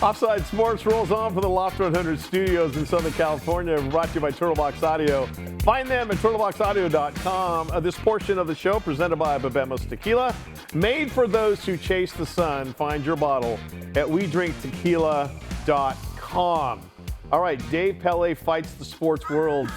Offside Sports rolls on for the Loft 100 studios in Southern California, brought to you by Turtlebox Audio. Find them at turtleboxaudio.com. This portion of the show presented by Babemos Tequila, made for those who chase the sun. Find your bottle at wedrinktequila.com. All right, Dave Pele fights the sports world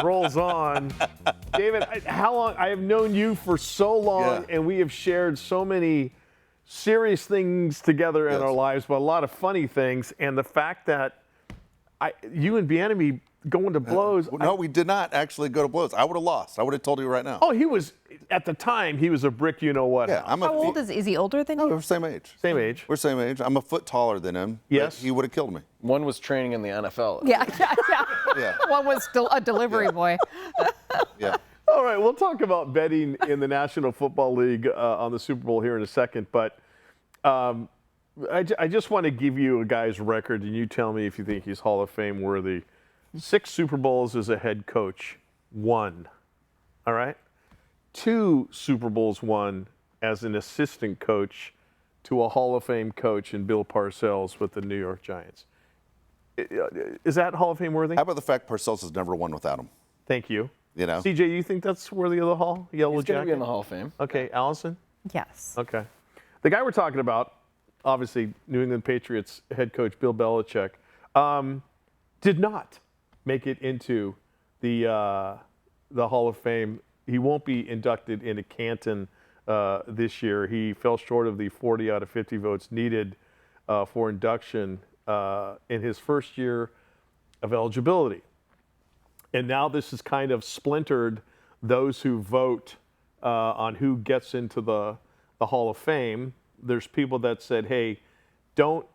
rolls on. David, how long? I have known you for so long, and we have shared so many serious things together in our lives, but a lot of funny things. And the fact that you and Bieniemy going to blows. No, we did not actually go to blows. I would have lost. I would have told you right now. Oh, he was, at the time, he was a brick you-know-what. Yeah, How old is he older than you? We're same age. Same age. We're same age. I'm a foot taller than him. Yes. He would have killed me. One was training in the NFL. Yeah. Yeah. One was still a delivery boy. Yeah. All right, we'll talk about betting in the National Football League on the Super Bowl here in a second, but I just want to give you a guy's record, and you tell me if you think he's Hall of Fame worthy. 6 Super Bowls as a head coach, 1. All right? 2 Super Bowls won as an assistant coach to a Hall of Fame coach in Bill Parcells with the New York Giants. Is that Hall of Fame worthy? How about the fact Parcells has never won without him? Thank you. You know? CJ, you think that's worthy of the Hall? Yellow He's going to jacket? be in the Hall of Fame. Okay, Allison? Yes. Okay. The guy we're talking about, obviously New England Patriots head coach Bill Belichick, did not make it into the Hall of Fame. He won't be inducted into Canton this year. He fell short of the 40 out of 50 votes needed for induction in his first year of eligibility. And now this has kind of splintered those who vote on who gets into the Hall of Fame. There's people that said, hey, don't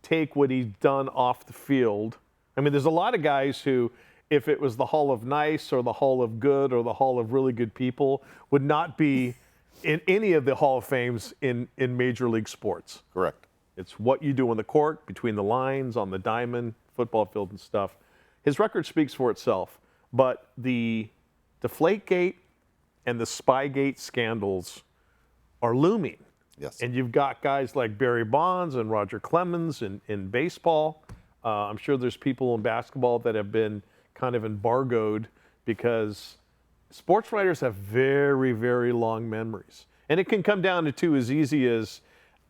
take what he's done off the field. I mean, there's a lot of guys who, if it was the Hall of Nice or the Hall of Good or the Hall of Really Good People, would not be in any of the Hall of Fames in Major League sports. Correct. It's what you do on the court, between the lines, on the diamond, football field and stuff. His record speaks for itself, but the Deflategate and the Spygate scandals are looming. Yes. And you've got guys like Barry Bonds and Roger Clemens in baseball. I'm sure there's people in basketball that have been kind of embargoed because sports writers have very, very long memories. And it can come down to as easy as,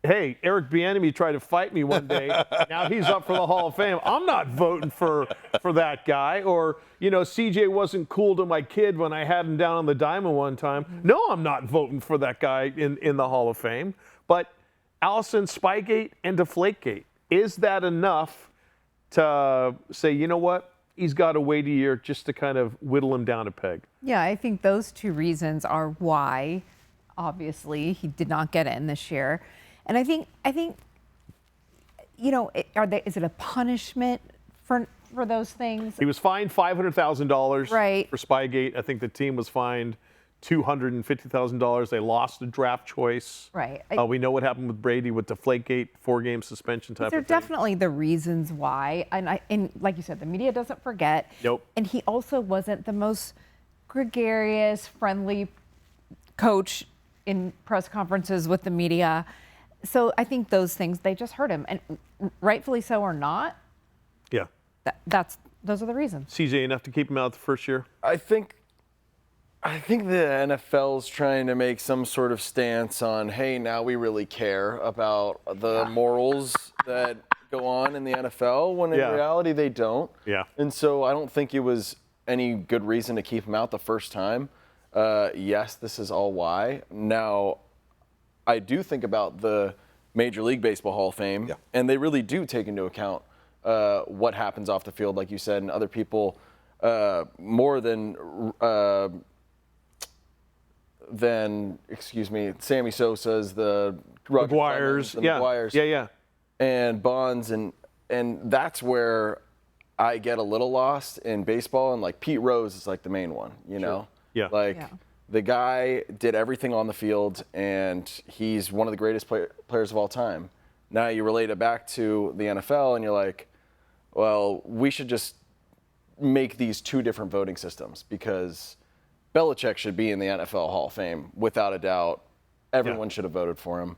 hey, Eric Bieniemy tried to fight me one day. Now he's up for the Hall of Fame. I'm not voting for that guy. Or, CJ wasn't cool to my kid when I had him down on the diamond one time. No, I'm not voting for that guy in the Hall of Fame. But Allison, Spygate and Deflategate, is that enough to say, you know what, he's got to wait a year just to kind of whittle him down a peg? Yeah, I think those 2 reasons are why, obviously, he did not get in this year. And I think, is it a punishment for those things? He was fined $500,000 Right. for Spygate. I think the team was fined $250,000. They lost a draft choice. Right. We know what happened with Brady with Deflategate, 4-game suspension type of They're thing. definitely the reasons why. And like you said, the media doesn't forget. Nope. And he also wasn't the most gregarious, friendly coach in press conferences with the media. So I think those things, they just hurt him. And rightfully so or not, Yeah. those are the reasons. CJ, enough to keep him out the first year? I think the NFL's trying to make some sort of stance on, hey, now we really care about the morals that go on in the NFL, when in reality they don't. Yeah. And so I don't think it was any good reason to keep him out the first time. Yes, this is all why. Now, I do think about the Major League Baseball Hall of Fame, and they really do take into account what happens off the field, like you said, and other people more than Sammy Sosa's, the McGuire's, McGuire's, yeah, and Bonds, and that's where I get a little lost in baseball. And like Pete Rose is like the main one, you know, the guy did everything on the field, and he's one of the greatest players of all time. Now you relate it back to the NFL, and you're like, well, we should just make these two different voting systems, because Belichick should be in the NFL Hall of Fame without a doubt. Everyone should have voted for him.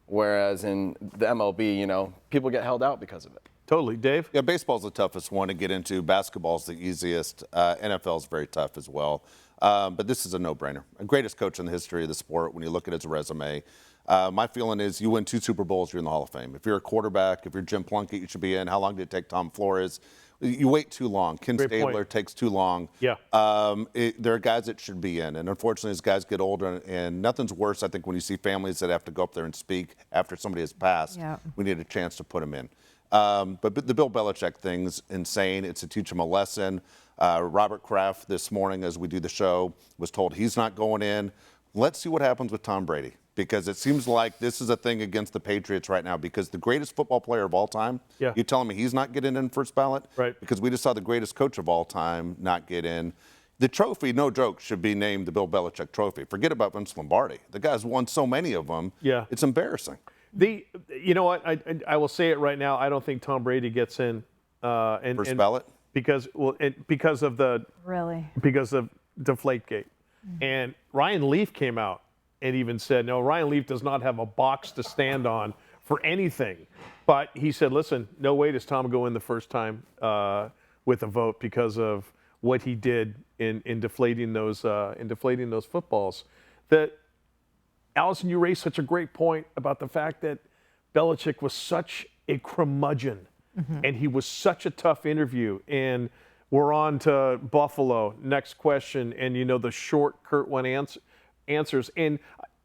Whereas in the MLB, you know, people get held out because of it. Totally. Dave? Yeah, baseball's the toughest one to get into. Basketball's the easiest. NFL's very tough as well. But this is a no-brainer. Greatest coach in the history of the sport when you look at his resume. My feeling is you win 2 Super Bowls, you're in the Hall of Fame. If you're a quarterback, if you're Jim Plunkett, you should be in. How long did it take Tom Flores? You wait too long. Ken Great Stabler point. takes too long. Yeah. There are guys that should be in. And unfortunately, as guys get older, and nothing's worse, I think, when you see families that have to go up there and speak after somebody has passed. Yeah. We need a chance to put them in. But the Bill Belichick thing's insane. It's to teach him a lesson. Robert Kraft this morning, as we do the show, was told he's not going in. Let's see what happens with Tom Brady, because it seems like this is a thing against the Patriots right now, because the greatest football player of all time, you telling me he's not getting in first ballot? Right. Because we just saw the greatest coach of all time not get in. The trophy, no joke, should be named the Bill Belichick Trophy. Forget about Vince Lombardi. The guy's won so many of them. Yeah. It's embarrassing. You know what? I will say it right now. I don't think Tom Brady gets in. First ballot? Because because of Deflategate. And Ryan Leaf came out and even said, no, Ryan Leaf does not have a box to stand on for anything. But he said, listen, no way does Tom go in the first time with a vote because of what he did in deflating those footballs. That, Allison, you raised such a great point about the fact that Belichick was such a curmudgeon, and he was such a tough interview. And we're on to Buffalo. Next question, and you know the short, curt one answers. And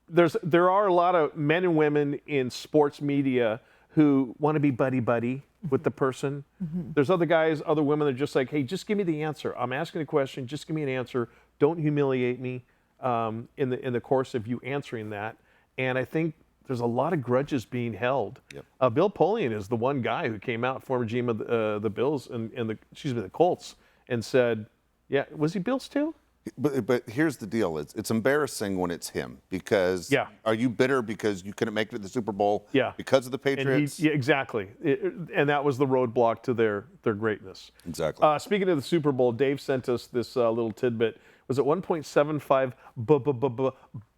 there are a lot of men and women in sports media who want to be buddy with the person. There's other guys, other women that are just like, hey, just give me the answer. I'm asking a question. Just give me an answer. Don't humiliate me in the course of you answering that. And I think there's a lot of grudges being held. Yep. Bill Polian is the one guy who came out, former GM of the Bills and the Colts, and said, yeah, was he Bills too? But here's the deal. It's embarrassing when it's him, because are you bitter because you couldn't make it to the Super Bowl because of the Patriots? And exactly. And that was the roadblock to their greatness. Exactly. Speaking of the Super Bowl, Dave sent us this little tidbit. Was it 1.75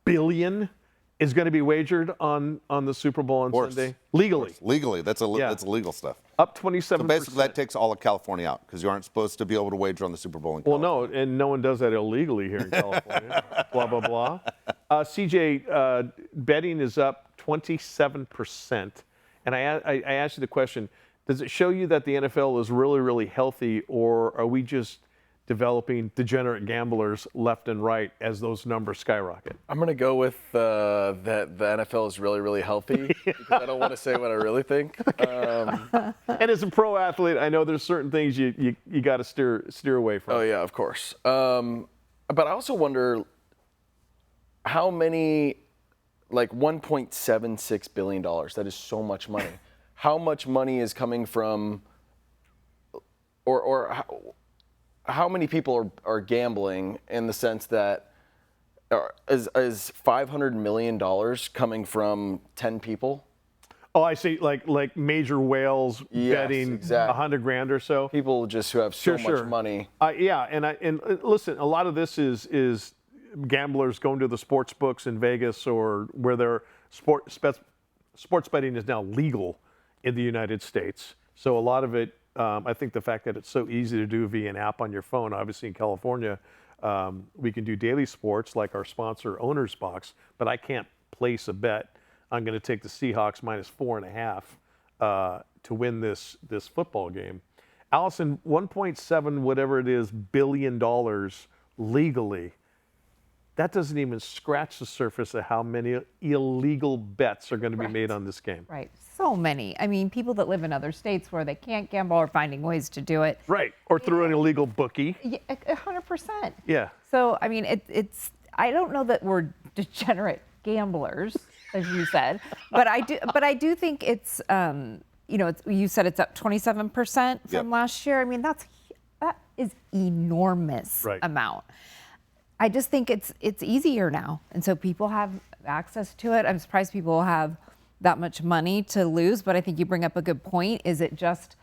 billion is going to be wagered on the Super Bowl on Sunday? Legally. Legally. That's illegal stuff. Up 27%. So basically that takes all of California out, because you aren't supposed to be able to wager on the Super Bowl in California. Well, no, and no one does that illegally here in California. Blah, blah, blah. CJ, betting is up 27%. And I asked you the question, does it show you that the NFL is really, really healthy, or are we just developing degenerate gamblers left and right as those numbers skyrocket? I'm going to go with that the NFL is really, really healthy, because I don't want to say what I really think. And as a pro athlete, I know there's certain things you got to steer away from. Oh, yeah, of course. But I also wonder how many, like $1.76 billion, that is so much money. How much money is coming from, or how many people are gambling, in the sense that is $500 million coming from 10 people? Oh, I see. Like major whales betting $100,000 or so. People just who have so much money. Yeah, and listen, a lot of this is gamblers going to the sports books in Vegas, or where their sports betting is now legal in the United States. So a lot of it. I think the fact that it's so easy to do via an app on your phone, obviously in California, we can do daily sports like our sponsor Owner's Box, but I can't place a bet. I'm going to take the Seahawks -4.5 to win this football game. Allison, 1.7 whatever it is billion dollars legally. That doesn't even scratch the surface of how many illegal bets are going to be made on this game. Right. So many. I mean, people that live in other states where they can't gamble are finding ways to do it. Right. Or through an illegal bookie. Yeah, 100%. Yeah. So, I mean, it's, I don't know that we're degenerate gamblers, as you said, but I do think it's, you said it's up 27% from last year. I mean, that is enormous amount. I just think it's easier now, and so people have access to it. I'm surprised people have that much money to lose, but I think you bring up a good point. Is it just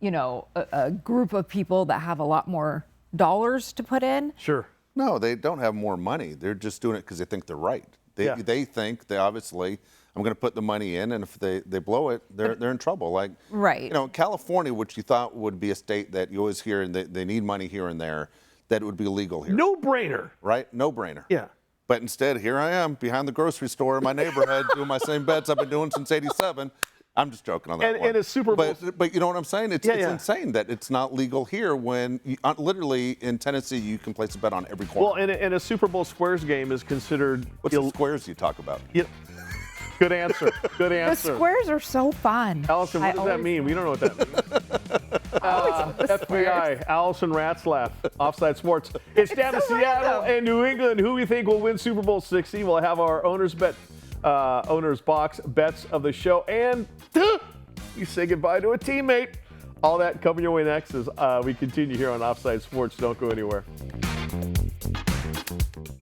a group of people that have a lot more dollars to put in. Sure. No, they don't have more money. They're just doing it because they think they're right. They think they obviously, I'm going to put the money in, and if they blow it, they're in trouble. Like, Right. California, which you thought would be a state that you always hear and they need money here and there, that it would be legal here. No brainer. Right? No brainer. Yeah. But instead, here I am behind the grocery store in my neighborhood doing my same bets I've been doing since '87. I'm just joking on that one. And a Super Bowl. But you know what I'm saying? It's insane that it's not legal here when literally in Tennessee you can place a bet on every corner. Well, and a Super Bowl squares game is considered. What's the squares you talk about? Good answer. Good The answer. squares are so fun. Allison, what does that mean? We don't know what that means. FBI, Allison Ratzlaff, Offside Sports. It's down to so Seattle random. and New England. Who we think will win Super Bowl 60? We'll have our owners box bets of the show, and you say goodbye to a teammate. All that coming your way next as we continue here on Offside Sports. Don't go anywhere.